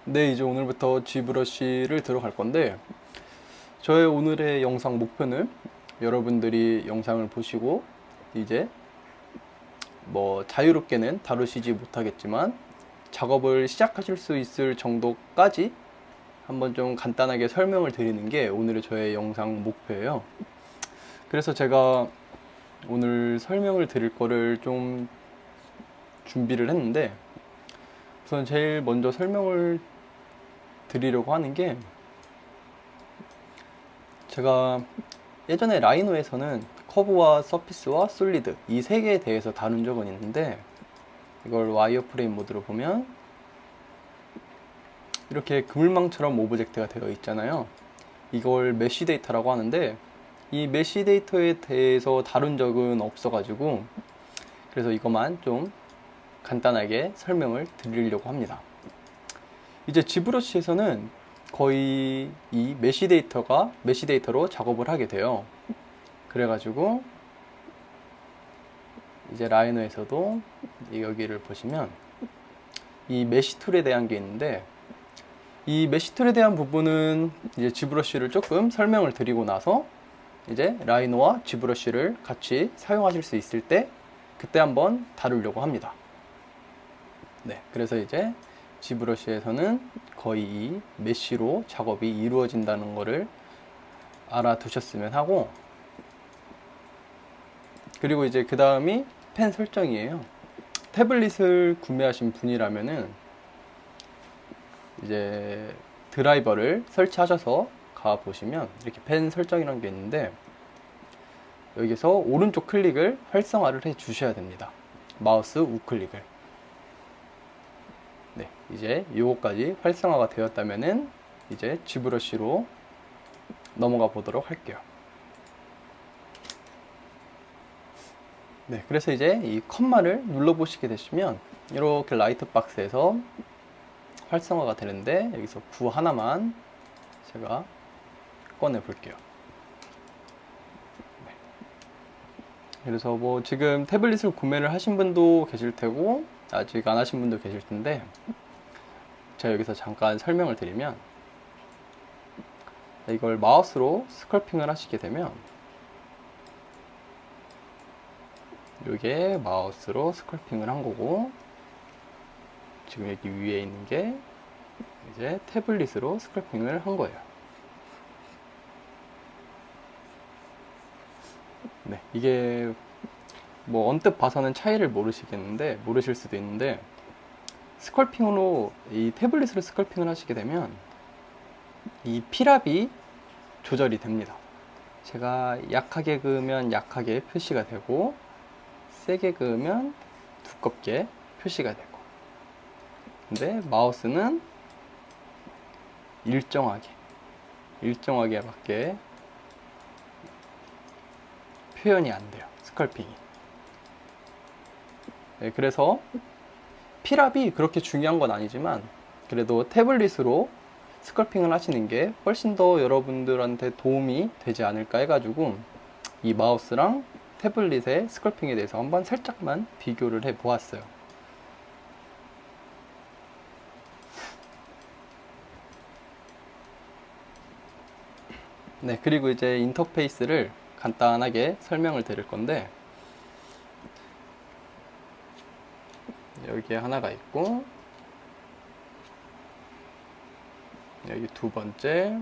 네, 이제 오늘부터 G브러쉬를 들어갈 건데, 저의 오늘의 영상 목표는 여러분들이 영상을 보시고 이제 뭐 자유롭게는 다루시지 못하겠지만 작업을 시작하실 수 있을 정도까지 한번 좀 간단하게 설명을 드리는 게 오늘의 저의 영상 목표예요. 그래서 제가 오늘 설명을 드릴 거를 좀 준비를 했는데, 우선 제일 먼저 설명을 드리려고 하는 게, 제가 예전에 라이노에서는 커브와 서피스와 솔리드 이 세 개에 대해서 다룬 적은 있는데, 이걸 와이어프레임 모드로 보면 이렇게 그물망처럼 오브젝트가 되어 있잖아요. 이걸 메쉬 데이터라고 하는데, 이 메쉬 데이터에 대해서 다룬 적은 없어가지고 그래서 이것만 좀 간단하게 설명을 드리려고 합니다. 이제 G브러쉬에서는 거의 이 메쉬 데이터로 작업을 하게 돼요. 그래가지고 이제 라이노에서도 여기를 보시면 이 메쉬 툴에 대한 게 있는데, 이 메쉬 툴에 대한 부분은 이제 G브러쉬를 조금 설명을 드리고 나서 이제 라이노와 G브러쉬를 같이 사용하실 수 있을 때 그때 한번 다루려고 합니다. 네, 그래서 이제 G브러쉬에서는 거의 이 메쉬로 작업이 이루어진다는 거를 알아두셨으면 하고, 그리고 이제 그 다음이 펜 설정이에요. 태블릿을 구매하신 분이라면은 이제 드라이버를 설치하셔서 가 보시면 이렇게 펜 설정이라는 게 있는데, 여기서 오른쪽 클릭을 활성화를 해 주셔야 됩니다. 마우스 우클릭을. 네, 이제 요거까지 활성화가 되었다면은 이제 G브러쉬로 넘어가 보도록 할게요. 네, 그래서 이제 이 컴마를 눌러 보시게 되시면 이렇게 라이트 박스에서 활성화가 되는데, 여기서 구 하나만 제가 꺼내 볼게요. 네. 그래서 뭐 지금 태블릿을 구매를 하신 분도 계실 테고 아직 안 하신 분도 계실 텐데, 제가 여기서 잠깐 설명을 드리면, 이걸 마우스로 스컬핑을 하시게 되면 이게 마우스로 스컬핑을 한 거고, 지금 여기 위에 있는 게 이제 태블릿으로 스컬핑을 한 거예요. 네, 이게 뭐 언뜻 봐서는 차이를 모르실 수도 있는데, 스컬핑으로 이 태블릿으로 스컬핑을 하시게 되면 이 피랍이 조절이 됩니다. 제가 약하게 그으면 약하게 표시가 되고, 세게 그으면 두껍게 표시가 되고, 근데 마우스는 일정하게밖에 표현이 안 돼요, 스컬핑이. 네, 그래서 피랍이 그렇게 중요한 건 아니지만 그래도 태블릿으로 스컬핑을 하시는 게 훨씬 더 여러분들한테 도움이 되지 않을까 해가지고 이 마우스랑 태블릿의 스컬핑에 대해서 한번 살짝만 비교를 해 보았어요. 네, 그리고 이제 인터페이스를 간단하게 설명을 드릴 건데, 여기에 하나가 있고, 여기 두 번째,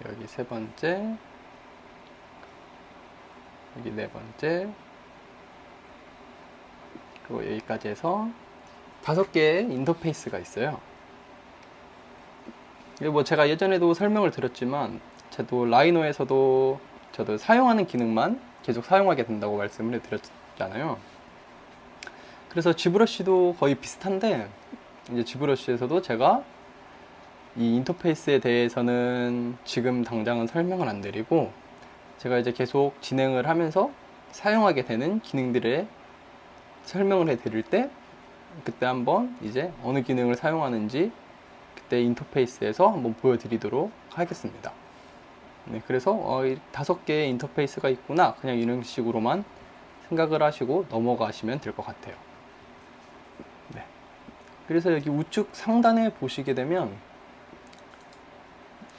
여기 세 번째, 여기 네 번째, 그리고 여기까지 해서 5개의 인터페이스가 있어요. 이거 뭐 제가 예전에도 설명을 드렸지만, 저도 라이노에서도 저도 사용하는 기능만 계속 사용하게 된다고 말씀을 해드렸잖아요. 그래서 G브러쉬도 거의 비슷한데, 이제 G브러쉬에서도 제가 이 인터페이스에 대해서는 지금 당장은 설명을 안 드리고, 제가 이제 계속 진행을 하면서 사용하게 되는 기능들에 설명을 해 드릴 때, 그때 한번 이제 어느 기능을 사용하는지 그때 인터페이스에서 한번 보여드리도록 하겠습니다. 네, 그래서 5개의 인터페이스가 있구나, 그냥 이런 식으로만 생각을 하시고 넘어가시면 될 것 같아요. 네. 그래서 여기 우측 상단에 보시게 되면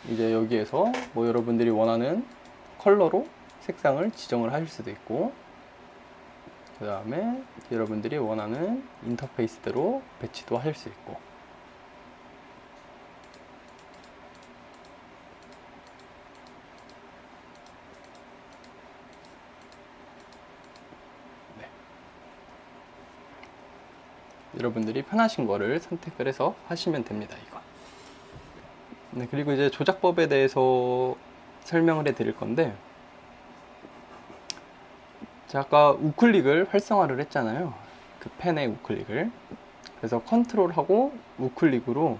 이제 여기에서 뭐 여러분들이 원하는 컬러로 색상을 지정을 하실 수도 있고, 그 다음에 여러분들이 원하는 인터페이스대로 배치도 하실 수 있고, 네. 여러분들이 편하신 거를 선택을 해서 하시면 됩니다. 이거. 네, 그리고 이제 조작법에 대해서 설명을 해 드릴 건데, 제가 아까 우클릭을 활성화를 했잖아요. 그 펜의 우클릭을. 그래서 컨트롤하고 우클릭으로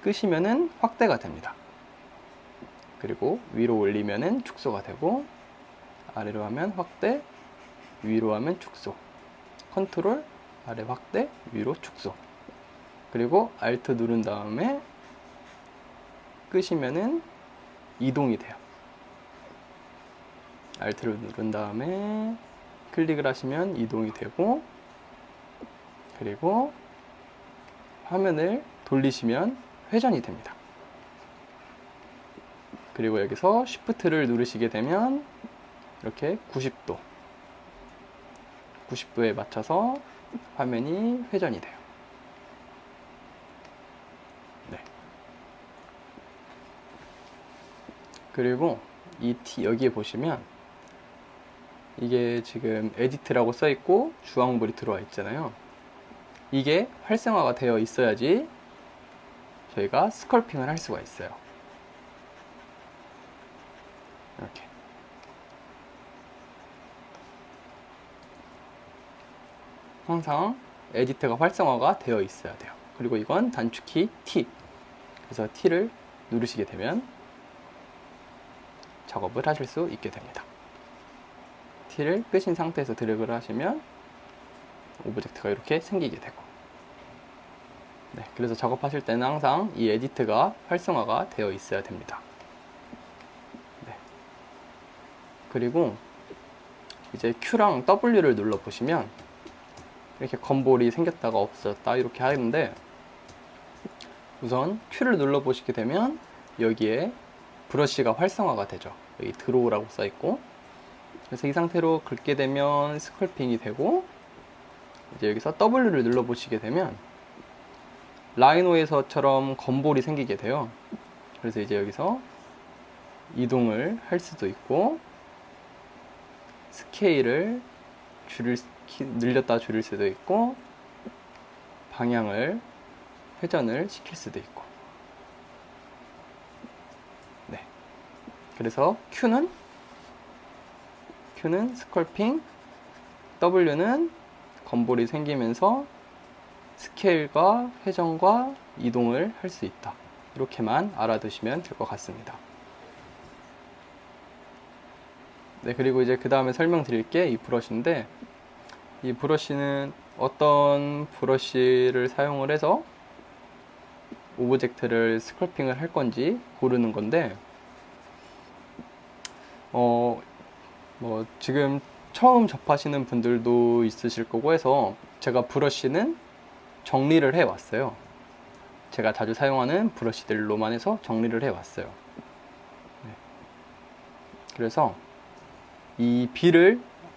끄시면은 확대가 됩니다. 그리고 위로 올리면은 축소가 되고, 아래로 하면 확대, 위로 하면 축소. 컨트롤, 아래 확대, 위로 축소. 그리고 Alt 누른 다음에 끄시면은 이동이 돼요. Alt를 누른 다음에 클릭을 하시면 이동이 되고, 그리고 화면을 돌리시면 회전이 됩니다. 그리고 여기서 Shift를 누르시게 되면 이렇게 90도에 맞춰서 화면이 회전이 돼요. 네. 그리고 여기에 보시면 이게 지금 에디트라고 써있고 주황불이 들어와 있잖아요. 이게 활성화가 되어 있어야지 저희가 스컬핑을 할 수가 있어요. 이렇게. 항상 에디트가 활성화가 되어 있어야 돼요. 그리고 이건 단축키 T. 그래서 T를 누르시게 되면 작업을 하실 수 있게 됩니다. T를 끄신 상태에서 드래그를 하시면 오브젝트가 이렇게 생기게 되고, 네, 그래서 작업하실 때는 항상 이 에디트가 활성화가 되어 있어야 됩니다. 네. 그리고 이제 Q랑 W를 눌러 보시면 이렇게 건볼이 생겼다가 없어졌다 이렇게 하는데, 우선 Q를 눌러 보시게 되면 여기에 브러쉬가 활성화가 되죠. 여기 드로우라고 써 있고, 그래서 이 상태로 긁게 되면 스컬핑이 되고, 이제 여기서 W를 눌러 보시게 되면 라이노에서처럼 건볼이 생기게 돼요. 그래서 이제 여기서 이동을 할 수도 있고, 스케일을 늘렸다 줄일 수도 있고, 방향을 회전을 시킬 수도 있고. 네. 그래서 Q는 스컬핑, W는 건볼이 생기면서 스케일과 회전과 이동을 할 수 있다. 이렇게만 알아두시면 될 것 같습니다. 네, 그리고 이제 그 다음에 설명드릴 게 이 브러쉬인데, 이 브러쉬는 어떤 브러쉬를 사용을 해서 오브젝트를 스컬핑을 할 건지 고르는 건데, 뭐 지금 처음 접하시는 분들도 있으실 거고 해서 제가 브러쉬는 정리를 해 왔어요. 제가 자주 사용하는 브러쉬들로만 해서 정리를 해 왔어요. 네. 그래서 이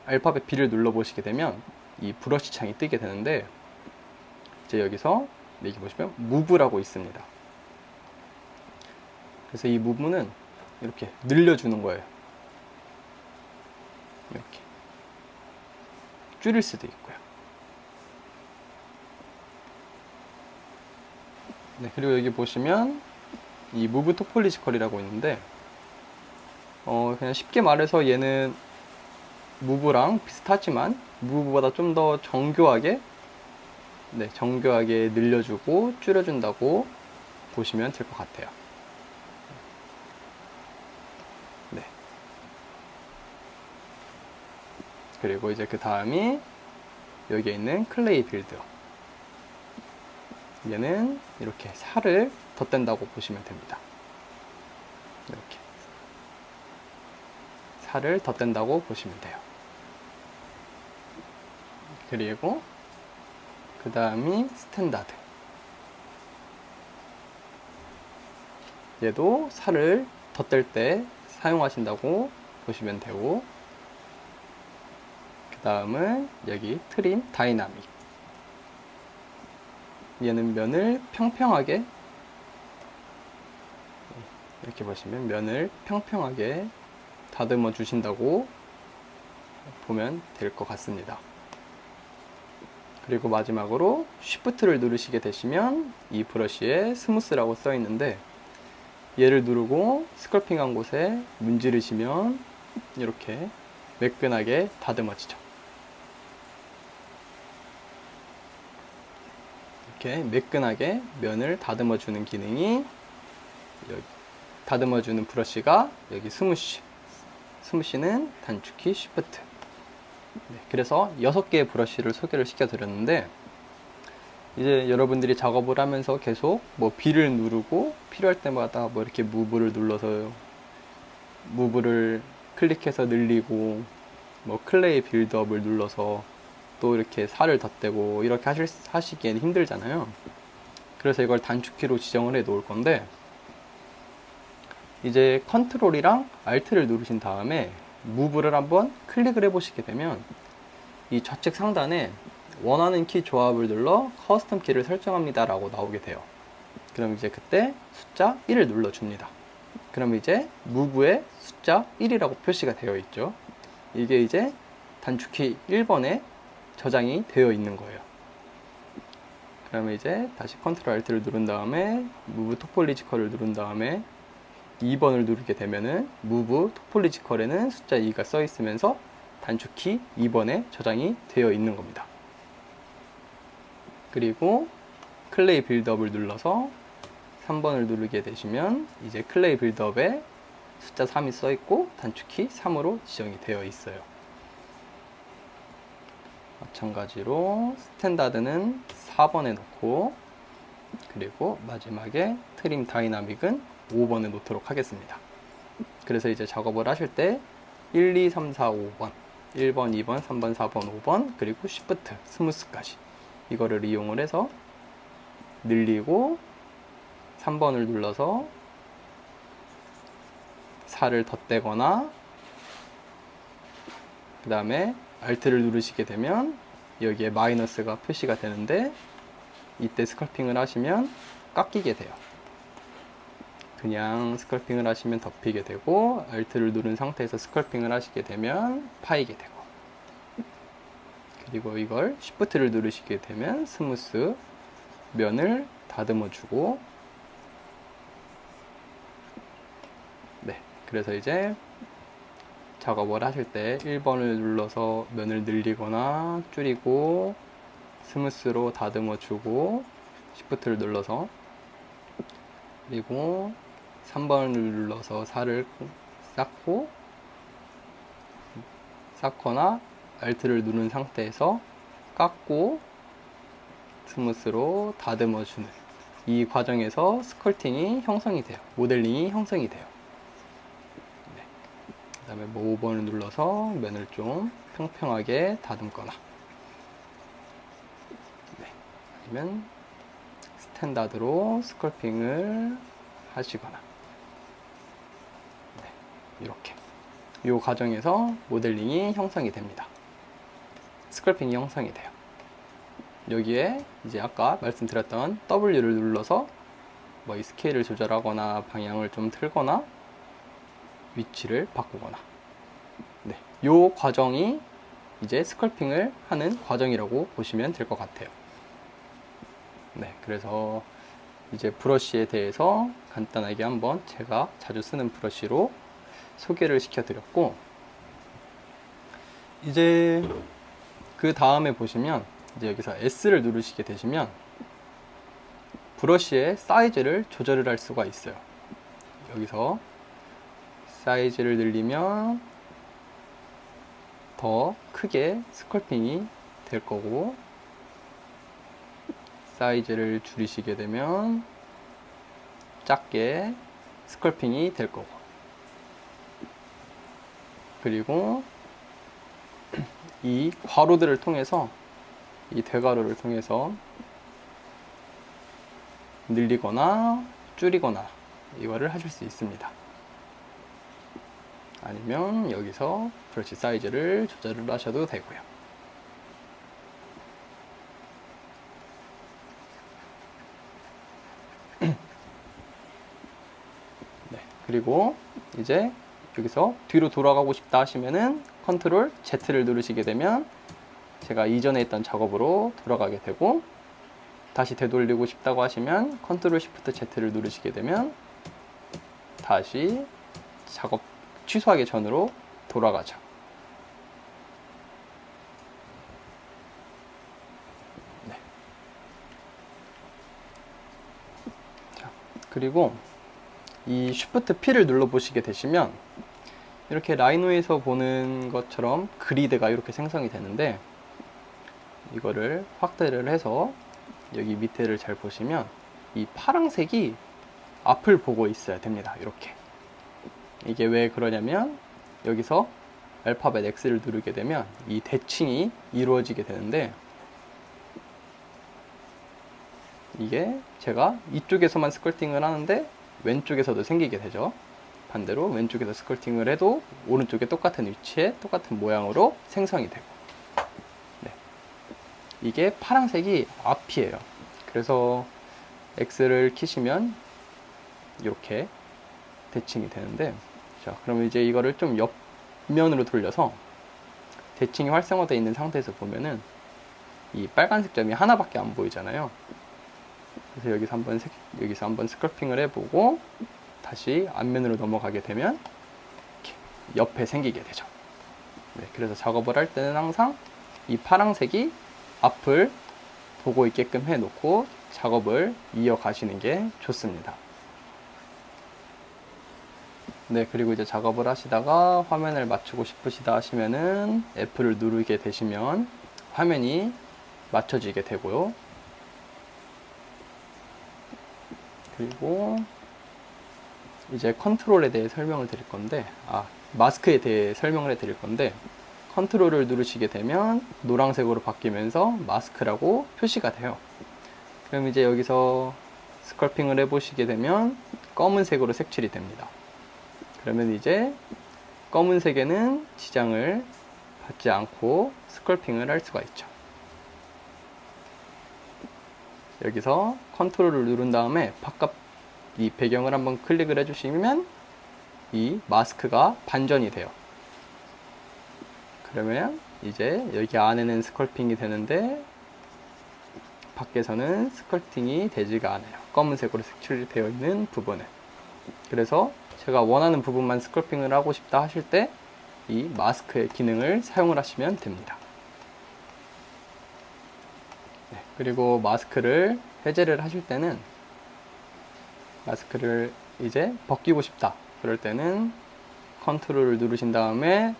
알파벳 B를 눌러 보시게 되면 이 브러쉬 창이 뜨게 되는데, 이제 여기서 여기 보시면 무브라고 있습니다. 그래서 이 무브는 이렇게 늘려주는 거예요. 이렇게 줄일 수도 있고요. 네, 그리고 여기 보시면 이 무브 토폴리지컬이라고 있는데, 그냥 쉽게 말해서 얘는 무브랑 비슷하지만 무브보다 좀 더 정교하게 늘려주고 줄여준다고 보시면 될 것 같아요. 네. 그리고 이제 그 다음이 여기에 있는 클레이 빌드. 얘는 이렇게 살을 덧댄다고 보시면 됩니다. 이렇게 살을 덧댄다고 보시면 돼요. 그리고 그 다음이 스탠다드. 얘도 살을 덧댈 때 사용하신다고 보시면 되고, 그 다음은 여기 트림 다이나믹. 얘는 면을 평평하게, 이렇게 보시면 면을 평평하게 다듬어 주신다고 보면 될 것 같습니다. 그리고 마지막으로 쉬프트를 누르시게 되시면 이 브러쉬에 스무스라고 써 있는데, 얘를 누르고 스컬핑한 곳에 문지르시면 이렇게 매끈하게 다듬어지죠. 이렇게 매끈하게 면을 다듬어 주는 기능이, 여기 다듬어 주는 브러쉬가 여기 스무시. 스무시는 단축키 쉬프트. 네, 그래서 6개의 브러쉬를 소개를 시켜 드렸는데, 이제 여러분들이 작업을 하면서 계속 뭐 B를 누르고 필요할 때마다 뭐 이렇게 무브를 눌러서 무브를 클릭해서 늘리고, 뭐 클레이 빌드업을 눌러서 또 이렇게 살을 덧대고 이렇게 하시기엔 힘들잖아요. 그래서 이걸 단축키로 지정을 해 놓을 건데, 이제 컨트롤이랑 Alt를 누르신 다음에 무브를 한번 클릭을 해 보시게 되면 이 좌측 상단에 원하는 키 조합을 눌러 커스텀 키를 설정합니다 라고 나오게 돼요. 그럼 이제 그때 숫자 1을 눌러줍니다. 그럼 이제 무브에 숫자 1이라고 표시가 되어 있죠. 이게 이제 단축키 1번에 저장이 되어 있는 거예요. 그러면 이제 다시 컨트롤 Alt를 누른 다음에 무브 토폴리지컬을 누른 다음에 2번을 누르게 되면은 무브 토폴리지컬에는 숫자 2가 써 있으면서 단축키 2번에 저장이 되어 있는 겁니다. 그리고 클레이 빌드업을 눌러서 3번을 누르게 되시면 이제 클레이 빌드업에 숫자 3이 써 있고 단축키 3으로 지정이 되어 있어요. 마찬가지로 스탠다드는 4번에 놓고, 그리고 마지막에 트림 다이나믹은 5번에 놓도록 하겠습니다. 그래서 이제 작업을 하실 때 1, 2, 3, 4, 5번 1번, 2번, 3번, 4번, 5번 그리고 쉬프트, 스무스까지 이거를 이용을 해서 늘리고 3번을 눌러서 살을 덧대거나, 그 다음에 Alt를 누르시게 되면 여기에 마이너스가 표시가 되는데, 이때 스컬핑을 하시면 깎이게 돼요. 그냥 스컬핑을 하시면 덮이게 되고, Alt를 누른 상태에서 스컬핑을 하시게 되면 파이게 되고, 그리고 이걸 Shift를 누르시게 되면 스무스 면을 다듬어 주고, 네, 그래서 이제 작업을 하실 때 1번을 눌러서 면을 늘리거나 줄이고 스무스로 다듬어 주고, Shift를 눌러서, 그리고 3번을 눌러서 살을 쌓거나 Alt를 누른 상태에서 깎고 스무스로 다듬어 주는 이 과정에서 스컬팅이 형성이 돼요. 모델링이 형성이 돼요. 네. 그 다음에 뭐 5번을 눌러서 면을 좀 평평하게 다듬거나, 네. 아니면 스탠다드로 스컬핑을 하시거나, 네. 이렇게 이 과정에서 모델링이 형성이 됩니다. 스컬핑이 형성이 돼요. 여기에 이제 아까 말씀드렸던 W를 눌러서 뭐 이 스케일을 조절하거나 방향을 좀 틀거나 위치를 바꾸거나, 네, 이 과정이 이제 스컬핑을 하는 과정이라고 보시면 될 것 같아요. 네, 그래서 이제 브러쉬에 대해서 간단하게 한번 제가 자주 쓰는 브러쉬로 소개를 시켜드렸고, 이제 그 다음에 보시면 이제 여기서 S를 누르시게 되시면 브러쉬의 사이즈를 조절을 할 수가 있어요. 여기서 사이즈를 늘리면 더 크게 스컬핑이 될 거고, 사이즈를 줄이시게 되면 작게 스컬핑이 될 거고, 그리고 이 괄호들을 통해서, 이 대괄호를 통해서 늘리거나 줄이거나 이거를 하실 수 있습니다. 아니면 여기서 브러쉬 사이즈를 조절을 하셔도 되고요. 네, 그리고 이제 여기서 뒤로 돌아가고 싶다 하시면은 컨트롤 Z를 누르시게 되면 제가 이전에 했던 작업으로 돌아가게 되고, 다시 되돌리고 싶다고 하시면 컨트롤 Shift Z를 누르시게 되면 다시 작업 취소하기 전으로 돌아가죠. 네. 자, 그리고 이 Shift P를 눌러 보시게 되시면 이렇게 라이노에서 보는 것처럼 그리드가 이렇게 생성이 되는데, 이거를 확대를 해서 여기 밑에를 잘 보시면 이 파란색이 앞을 보고 있어야 됩니다. 이렇게. 이게 왜 그러냐면 여기서 알파벳 X를 누르게 되면 이 대칭이 이루어지게 되는데, 이게 제가 이쪽에서만 스컬팅을 하는데 왼쪽에서도 생기게 되죠. 반대로 왼쪽에서 스컬팅을 해도 오른쪽에 똑같은 위치에 똑같은 모양으로 생성이 되고, 네. 이게 파란색이 앞이에요. 그래서 X를 키시면 이렇게 대칭이 되는데, 자, 그럼 이제 이거를 좀 옆면으로 돌려서 대칭이 활성화되어 있는 상태에서 보면은 이 빨간색 점이 하나밖에 안 보이잖아요. 그래서 여기서 한번 스컬핑을 해보고 다시 앞면으로 넘어가게 되면 이렇게 옆에 생기게 되죠. 네, 그래서 작업을 할 때는 항상 이 파란색이 앞을 보고 있게끔 해놓고 작업을 이어가시는 게 좋습니다. 네, 그리고 이제 작업을 하시다가 화면을 맞추고 싶으시다 하시면은 F를 누르게 되시면 화면이 맞춰지게 되고요. 그리고 이제 컨트롤에 대해 설명을 드릴 건데, 마스크에 대해 설명을 해 드릴 건데, 컨트롤을 누르시게 되면 노란색으로 바뀌면서 마스크라고 표시가 돼요. 그럼 이제 여기서 스컬핑을 해보시게 되면 검은색으로 색칠이 됩니다. 그러면 이제 검은색에는 지장을 받지 않고 스컬핑을 할 수가 있죠. 여기서 컨트롤을 누른 다음에 바깥 이 배경을 한번 클릭을 해주시면 이 마스크가 반전이 돼요. 그러면 이제 여기 안에는 스컬핑이 되는데 밖에서는 스컬팅이 되지가 않아요. 검은색으로 색칠이 되어 있는 부분은. 그래서 제가 원하는 부분만 스컬핑을 하고 싶다 하실 때 이 마스크의 기능을 사용을 하시면 됩니다. 네, 그리고 마스크를 해제를 하실 때는, 마스크를 이제 벗기고 싶다 그럴 때는 컨트롤을 누르신 다음에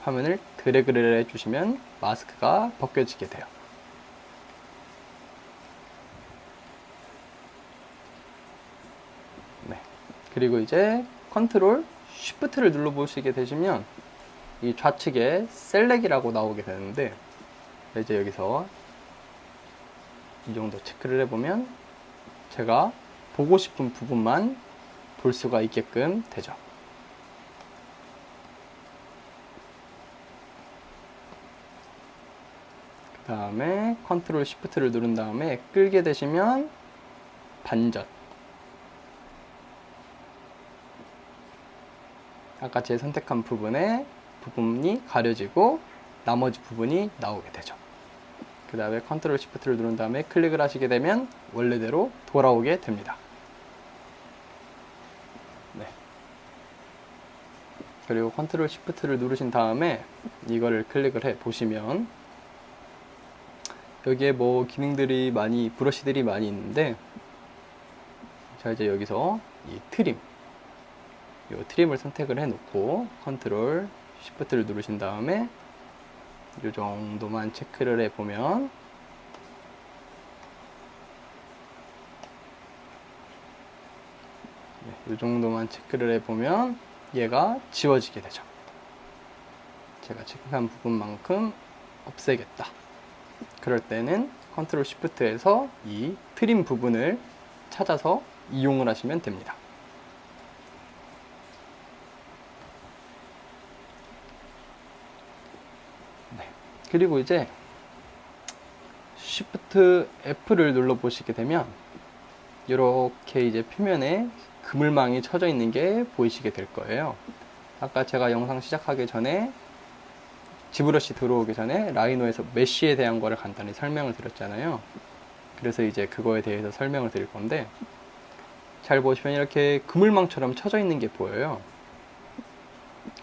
화면을 드래그를 해주시면 마스크가 벗겨지게 돼요. 네. 그리고 이제 컨트롤 쉬프트를 눌러 보시게 되시면 이 좌측에 셀렉이라고 나오게 되는데, 이제 여기서 이 정도 체크를 해보면 제가 보고 싶은 부분만 볼 수가 있게끔 되죠. 그 다음에 컨트롤 쉬프트를 누른 다음에 끌게 되시면 반전. 아까 제 선택한 부분이 가려지고 나머지 부분이 나오게 되죠. 그 다음에 컨트롤 쉬프트를 누른 다음에 클릭을 하시게 되면 원래대로 돌아오게 됩니다. 네. 그리고 컨트롤 쉬프트를 누르신 다음에 이거를 클릭을 해 보시면 여기에 뭐 기능들이 브러쉬들이 많이 있는데, 자, 이제 여기서 이 트림을 선택을 해 놓고 컨트롤 쉬프트를 누르신 다음에 이 정도만 체크를 해 보면 이 정도만 체크를 해 보면 얘가 지워지게 되죠. 제가 체크한 부분만큼 없애겠다. 그럴 때는 컨트롤 쉬프트에서 이 트림 부분을 찾아서 이용을 하시면 됩니다. 그리고 이제 Shift F를 눌러 보시게 되면 이렇게 이제 표면에 그물망이 쳐져 있는 게 보이시게 될 거예요. 아까 제가 영상 시작하기 전에 지브러시 들어오기 전에 라이노에서 메쉬에 대한 거를 간단히 설명을 드렸잖아요. 그래서 이제 그거에 대해서 설명을 드릴 건데, 잘 보시면 이렇게 그물망처럼 쳐져 있는 게 보여요.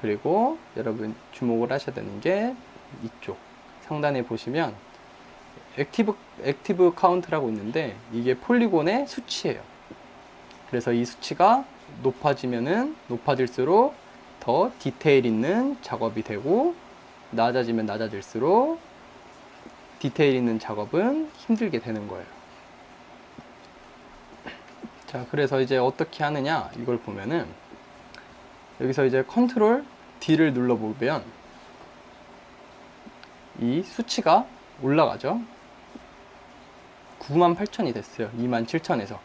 그리고 여러분 주목을 하셔야 되는 게 이쪽 상단에 보시면 액티브 카운트라고 있는데, 이게 폴리곤의 수치예요. 그래서 이 수치가 높아지면은 높아질수록 더 디테일 있는 작업이 되고, 낮아지면 낮아질수록 디테일 있는 작업은 힘들게 되는 거예요. 자, 그래서 이제 어떻게 하느냐, 이걸 보면은 여기서 이제 컨트롤 D를 눌러보면 이 수치가 올라가죠. 98,000이 됐어요. 27,000에서.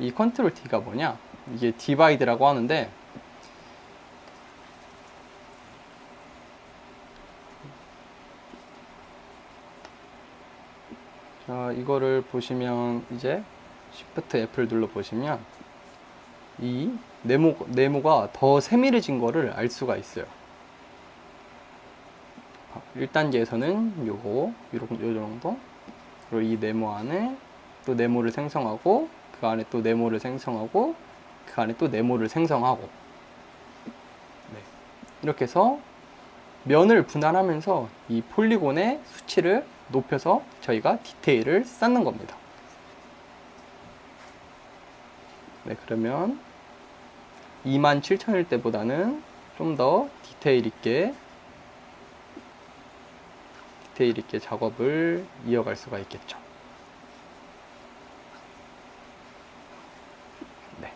이 컨트롤 D가 뭐냐, 이게 디바이드라고 하는데, 자, 이거를 보시면 이제 Shift F를 눌러 보시면 이 네모가 더 세밀해진 거를 알 수가 있어요. 1단계에서는 요 정도, 그리고 이 네모 안에 또 네모를 생성하고, 그 안에 또 네모를 생성하고, 그 안에 또 네모를 생성하고, 네. 이렇게 해서 면을 분할하면서 이 폴리곤의 수치를 높여서 저희가 디테일을 쌓는 겁니다. 네, 그러면 27,000일 때보다는 좀 더 디테일 있게 작업을 이어갈 수가 있겠죠. 네.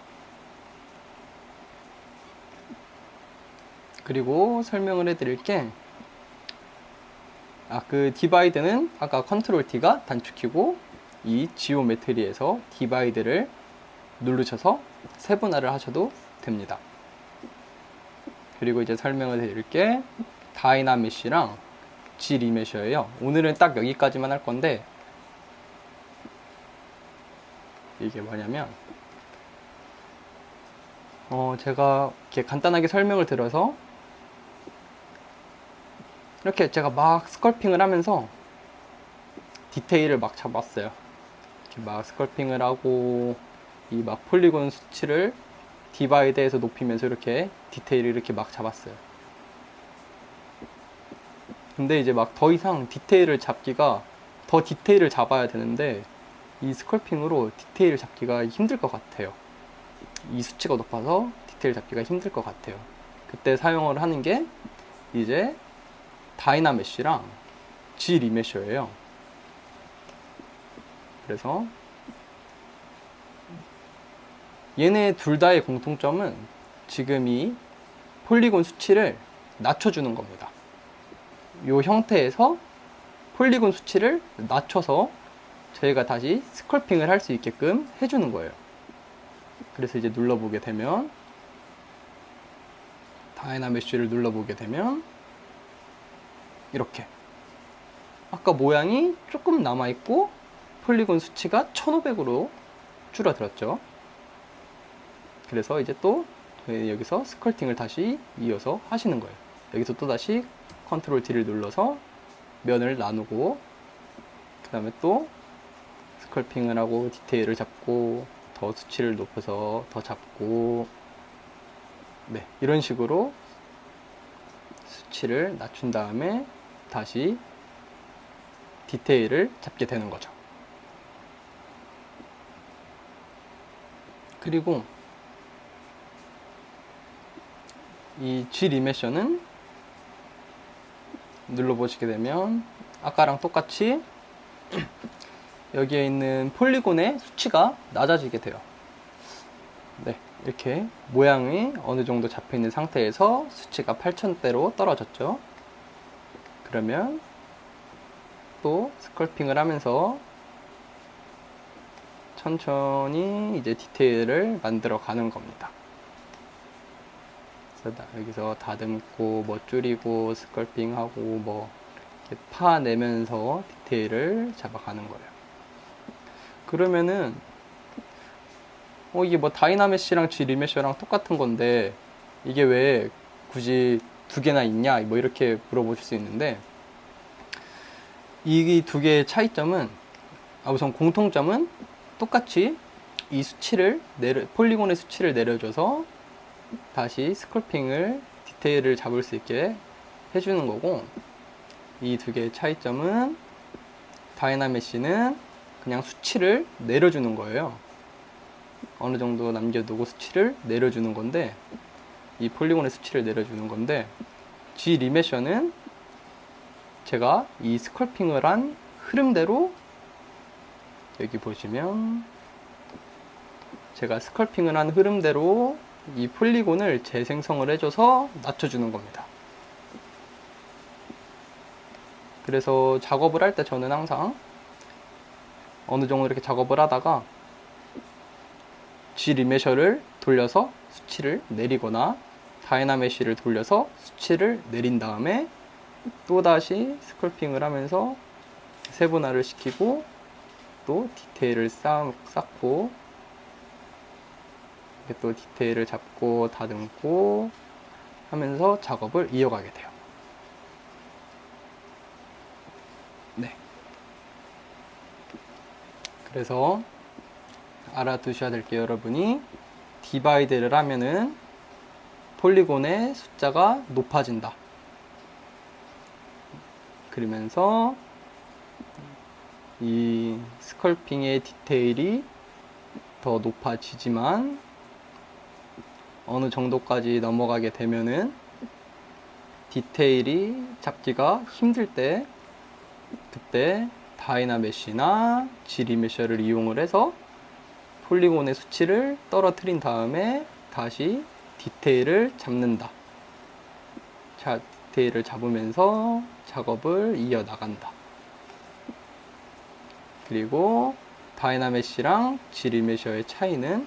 그리고 설명을 해드릴 게, 그 디바이드는 아까 컨트롤 D가 단축키고, 이 지오메트리에서 디바이드를 누르셔서 세분화를 하셔도 됩니다. 그리고 이제 설명을 드릴 게 다이나메쉬랑 G 리메셔예요. 오늘은 딱 여기까지만 할 건데, 이게 뭐냐면 제가 이렇게 간단하게 설명을 드려서 이렇게 제가 막 스컬핑을 하면서 디테일을 막 잡았어요. 이렇게 막 스컬핑을 하고 이 막 폴리곤 수치를 디바이드에서 높이면서 이렇게 디테일을 이렇게 막 잡았어요. 근데 이제 막 더 이상 디테일을 잡아야 되는데, 이 스컬핑으로 디테일을 잡기가 힘들 것 같아요. 이 수치가 높아서 디테일 잡기가 힘들 것 같아요. 그때 사용을 하는 게 이제 다이나메쉬랑 G 리메셔예요. 그래서 얘네 둘 다의 공통점은 지금 이 폴리곤 수치를 낮춰주는 겁니다. 이 형태에서 폴리곤 수치를 낮춰서 저희가 다시 스컬핑을 할 수 있게끔 해주는 거예요. 그래서 이제 눌러보게 되면, 다이나메쉬를 눌러보게 되면 이렇게 아까 모양이 조금 남아있고 폴리곤 수치가 1500으로 줄어들었죠. 그래서 이제 또 여기서 스컬팅을 다시 이어서 하시는 거예요. 여기서 또 다시 컨트롤 D를 눌러서 면을 나누고, 그 다음에 또 스컬핑을 하고 디테일을 잡고 더 수치를 높여서 더 잡고, 네, 이런 식으로 수치를 낮춘 다음에 다시 디테일을 잡게 되는 거죠. 그리고 이 G 리메셔는 눌러보시게 되면 아까랑 똑같이 여기에 있는 폴리곤의 수치가 낮아지게 돼요. 네, 이렇게 모양이 어느 정도 잡혀 있는 상태에서 수치가 8000대로 떨어졌죠. 그러면 또 스컬핑을 하면서 천천히 이제 디테일을 만들어 가는 겁니다. 그래서 여기서 다듬고 뭐 줄이고 스컬핑하고 뭐 이렇게 파내면서 디테일을 잡아가는 거예요. 그러면은 이게 뭐 다이나메시랑 G 리메셔랑 똑같은 건데 이게 왜 굳이 두 개나 있냐 뭐 이렇게 물어보실 수 있는데, 이 두 개의 차이점은, 우선 공통점은 똑같이 이 수치를 폴리곤의 수치를 내려줘서 다시 스컬핑을 디테일을 잡을 수 있게 해주는 거고, 이 두 개의 차이점은 다이나메시는 그냥 수치를 내려주는 거예요. 어느 정도 남겨두고 수치를 내려주는 건데, 이 폴리곤의 수치를 내려주는 건데, G 리메셔는 제가 이 스컬핑을 한 흐름대로, 여기 보시면 제가 스컬핑을 한 흐름대로 이 폴리곤을 재생성을 해줘서 낮춰주는 겁니다. 그래서 작업을 할 때 저는 항상 어느 정도 이렇게 작업을 하다가 G 리메셔를 돌려서 수치를 내리거나 다이나메시를 돌려서 수치를 내린 다음에 또다시 스컬핑을 하면서 세분화를 시키고 또 디테일을 쌓고 이렇게 또 디테일을 잡고 다듬고 하면서 작업을 이어가게 돼요. 네. 그래서 알아두셔야 될 게, 여러분이 디바이드를 하면은 폴리곤의 숫자가 높아진다. 그러면서 이 스컬핑의 디테일이 더 높아지지만 어느 정도까지 넘어가게 되면은 디테일이 잡기가 힘들 때, 그때 다이나메시나 G 리메셔를 이용을 해서 폴리곤의 수치를 떨어뜨린 다음에 다시 디테일을 잡는다. 자, 디테일을 잡으면서 작업을 이어나간다. 그리고 다이나메시랑 G 리메셔의 차이는,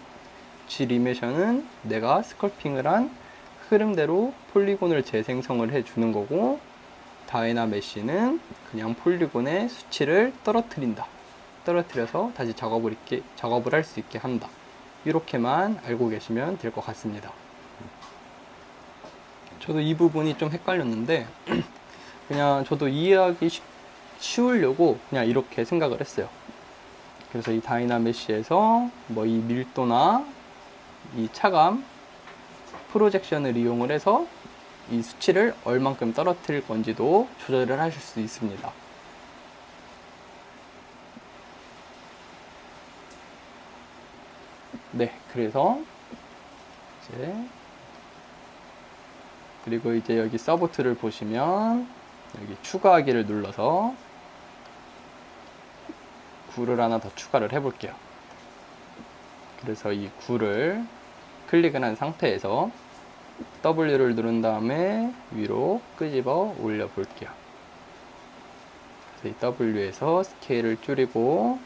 G 리메셔는 내가 스컬핑을 한 흐름대로 폴리곤을 재생성을 해주는 거고, 다이나메시는 그냥 폴리곤의 수치를 떨어뜨린다. 떨어뜨려서 다시 작업을 할 수 있게 한다. 이렇게만 알고 계시면 될 것 같습니다. 저도 이 부분이 좀 헷갈렸는데 그냥 저도 이해하기 쉬우려고 그냥 이렇게 생각을 했어요. 그래서 이 다이나메시에서 뭐 이 밀도나 이 차감, 프로젝션을 이용을 해서 이 수치를 얼만큼 떨어뜨릴 건지도 조절을 하실 수 있습니다. 네, 그래서 그리고 이제 여기 서브툴을 보시면 여기 추가하기를 눌러서 굴을 하나 더 추가를 해볼게요. 그래서 이 굴을 클릭을 한 상태에서 W를 누른 다음에 위로 끄집어 올려 볼게요. 그래서 이 W에서 스케일을 줄이고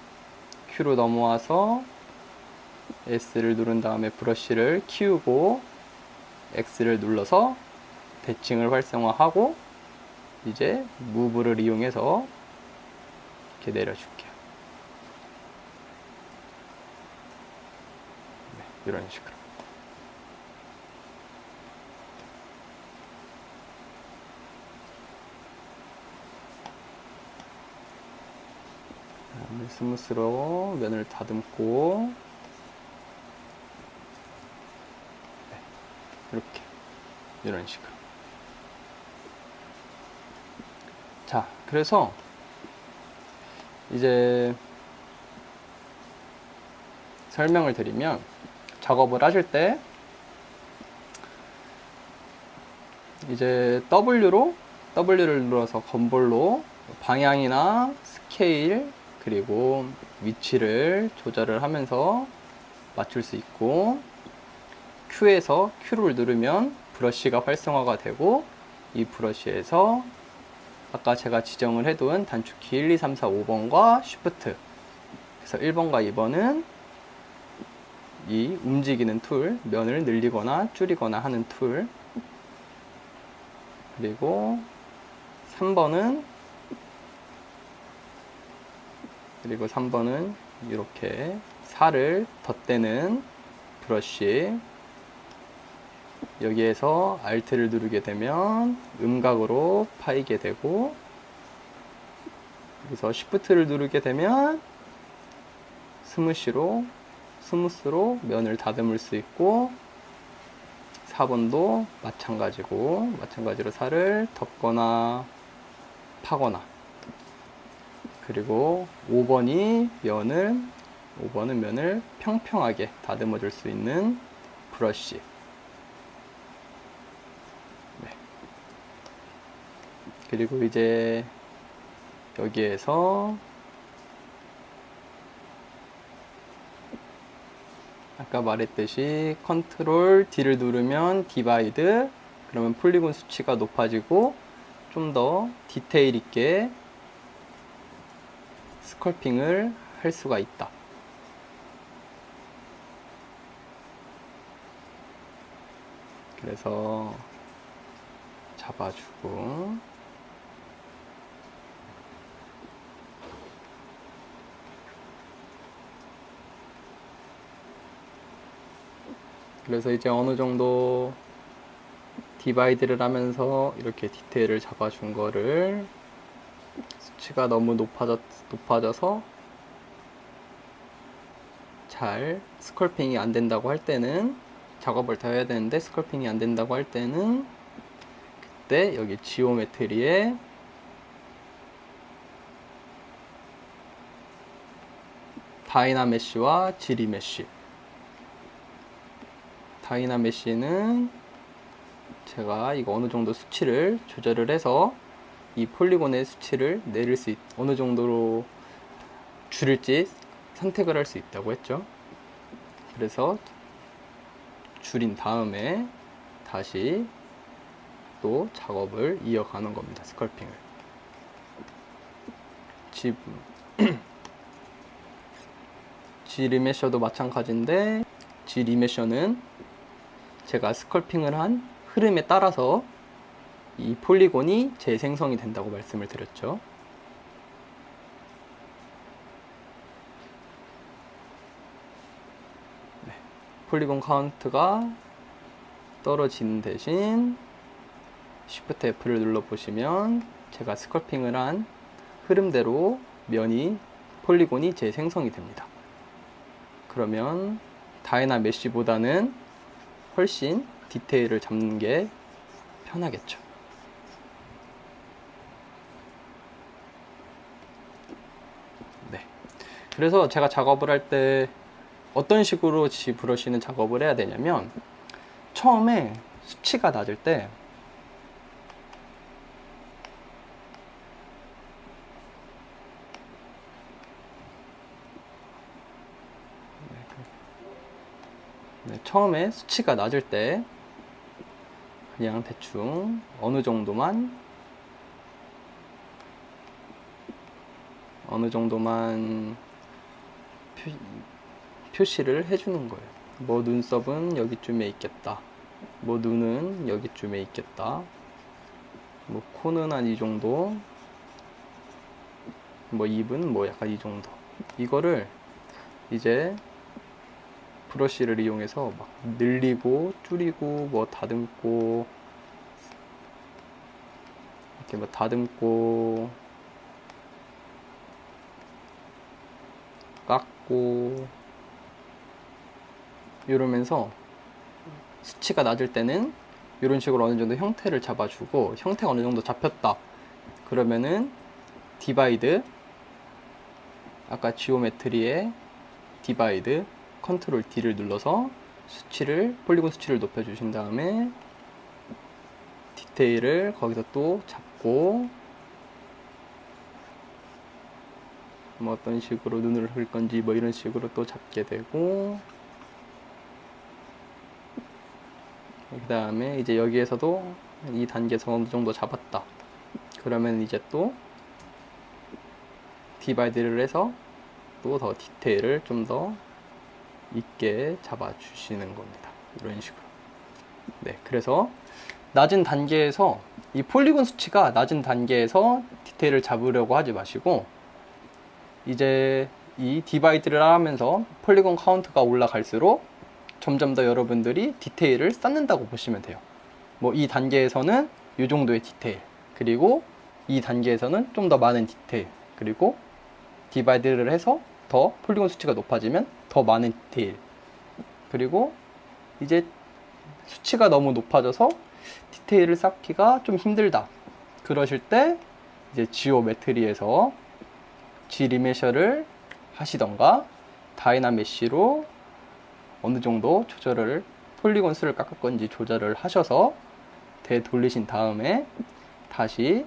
Q로 넘어와서 S를 누른 다음에 브러쉬를 키우고 X를 눌러서 대칭을 활성화하고 이제 무브를 이용해서 이렇게 내려줄게요. 네, 이런 식으로. 스무스로 면을 다듬고, 네, 이렇게 이런 식으로. 자, 그래서 이제 설명을 드리면, 작업을 하실 때 이제 W를 눌러서 건볼로 방향이나 스케일 그리고 위치를 조절을 하면서 맞출 수 있고, Q에서 Q를 누르면 브러쉬가 활성화가 되고, 이 브러쉬에서 아까 제가 지정을 해둔 단축키 1, 2, 3, 4, 5번과 Shift, 그래서 1번과 2번은 이 움직이는 툴, 면을 늘리거나 줄이거나 하는 툴, 그리고 3번은 그리고 3번은 이렇게 살을 덧대는 브러쉬. 여기에서 Alt를 누르게 되면 음각으로 파이게 되고, 여기서 Shift를 누르게 되면 스무스로 면을 다듬을 수 있고, 4번도 마찬가지로 살을 덮거나 파거나, 그리고 5번은 면을 평평하게 다듬어 줄 수 있는 브러쉬. 네. 그리고 이제 여기에서 아까 말했듯이 컨트롤 D를 누르면 디바이드, 그러면 폴리곤 수치가 높아지고 좀 더 디테일 있게 스컬핑을 할 수가 있다. 그래서 잡아주고, 그래서 이제 어느 정도 디바이드를 하면서 이렇게 디테일을 잡아준 거를, 수치가 너무 높아져서 잘 스컬핑이 안 된다고 할 때는, 작업을 더 해야 되는데 스컬핑이 안 된다고 할 때는, 그때 여기 지오메트리에 다이나메쉬와 지리메쉬. 다이나메쉬는 제가 이거 어느 정도 수치를 조절을 해서 이 폴리곤의 수치를 내릴 수 어느 정도로 줄일지 선택을 할 수 있다고 했죠. 그래서 줄인 다음에 다시 또 작업을 이어가는 겁니다. 스컬핑을. G리메셔도 마찬가지인데, G리메셔는 제가 스컬핑을 한 흐름에 따라서 이 폴리곤이 재생성이 된다고 말씀을 드렸죠. 네. 폴리곤 카운트가 떨어지는 대신 Shift F를 눌러보시면 제가 스컬핑을 한 흐름대로 폴리곤이 재생성이 됩니다. 그러면 다이나메쉬보다는 훨씬 디테일을 잡는 게 편하겠죠. 네. 그래서 제가 작업을 할 때 어떤 식으로 G 브러쉬는 작업을 해야 되냐면, 처음에 수치가 낮을 때 처음에 수치가 낮을 때 그냥 대충 어느 정도만 표시를 해주는 거예요. 뭐 눈썹은 여기쯤에 있겠다, 뭐 눈은 여기쯤에 있겠다, 뭐 코는 한 이 정도, 뭐 입은 뭐 약간 이 정도. 이거를 이제 브러쉬를 이용해서 막 늘리고 줄이고 뭐 다듬고, 이렇게 뭐 다듬고 깎고 이러면서, 수치가 낮을 때는 이런 식으로 어느 정도 형태를 잡아주고, 형태가 어느 정도 잡혔다 그러면은 디바이드, 아까 지오메트리의 디바이드 컨트롤 D를 눌러서 폴리곤 수치를 높여주신 다음에 디테일을 거기서 또 잡고, 뭐 어떤 식으로 눈을 그릴 건지 뭐 이런 식으로 또 잡게 되고, 그 다음에 이제 여기에서도 이 단계에서 어느 정도 잡았다 그러면 이제 또 디바이드를 해서 또 더 디테일을 좀 더 있게 잡아주시는 겁니다. 이런 식으로. 네, 그래서 낮은 단계에서 이 폴리곤 수치가 낮은 단계에서 디테일을 잡으려고 하지 마시고, 이제 이 디바이드를 하면서 폴리곤 카운트가 올라갈수록 점점 더 여러분들이 디테일을 쌓는다고 보시면 돼요. 뭐 이 단계에서는 이 정도의 디테일, 그리고 이 단계에서는 좀 더 많은 디테일, 그리고 디바이드를 해서 더 폴리곤 수치가 높아지면 더 많은 디테일, 그리고 이제 수치가 너무 높아져서 디테일을 쌓기가 좀 힘들다. 그러실 때 이제 지오메트리에서 G리메셔를 하시던가 다이나메쉬로 어느 정도 조절을, 폴리곤 수를 깎을 건지 조절을 하셔서 되돌리신 다음에 다시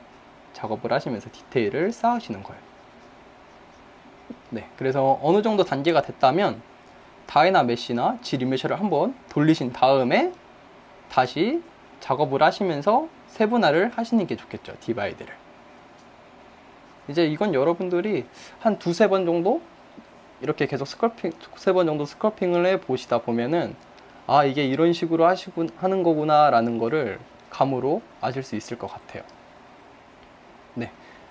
작업을 하시면서 디테일을 쌓으시는 거예요. 네, 그래서 어느 정도 단계가 됐다면 다이나메쉬나 G리메셔를 한번 돌리신 다음에 다시 작업을 하시면서 세분화를 하시는 게 좋겠죠, 디바이드를. 이제 이건 여러분들이 한 두세 번 정도 이렇게 계속 세 번 정도 스컬핑을 해 보시다 보면은 아, 이게 이런 식으로 하는 거구나 라는 거를 감으로 아실 수 있을 것 같아요. 네,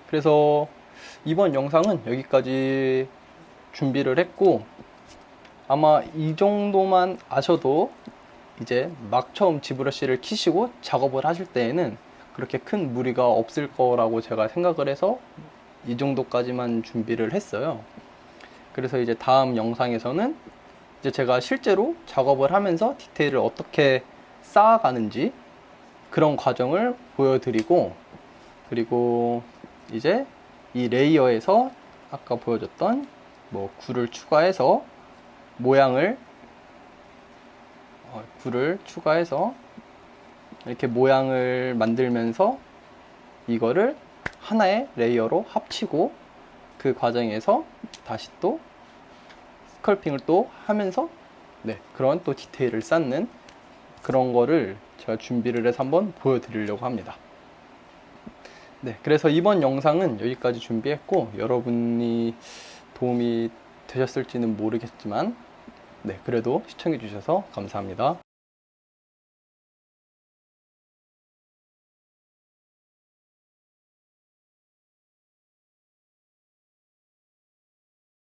그래서 이번 영상은 여기까지 준비를 했고, 아마 이 정도만 아셔도 이제 막 처음 지브러쉬를 키시고 작업을 하실 때에는 그렇게 큰 무리가 없을 거라고 제가 생각을 해서 이 정도까지만 준비를 했어요. 그래서 이제 다음 영상에서는 이제 제가 실제로 작업을 하면서 디테일을 어떻게 쌓아가는지 그런 과정을 보여드리고, 그리고 이제 이 레이어에서 아까 보여줬던 뭐 굴을 추가해서 굴을 추가해서 이렇게 모양을 만들면서 이거를 하나의 레이어로 합치고 그 과정에서 다시 또 스컬핑을 또 하면서 그런 또 디테일을 쌓는 그런 거를 제가 준비를 해서 한번 보여드리려고 합니다. 네, 그래서 이번 영상은 여기까지 준비했고, 여러분이 도움이 되셨을지는 모르겠지만 그래도 시청해 주셔서 감사합니다.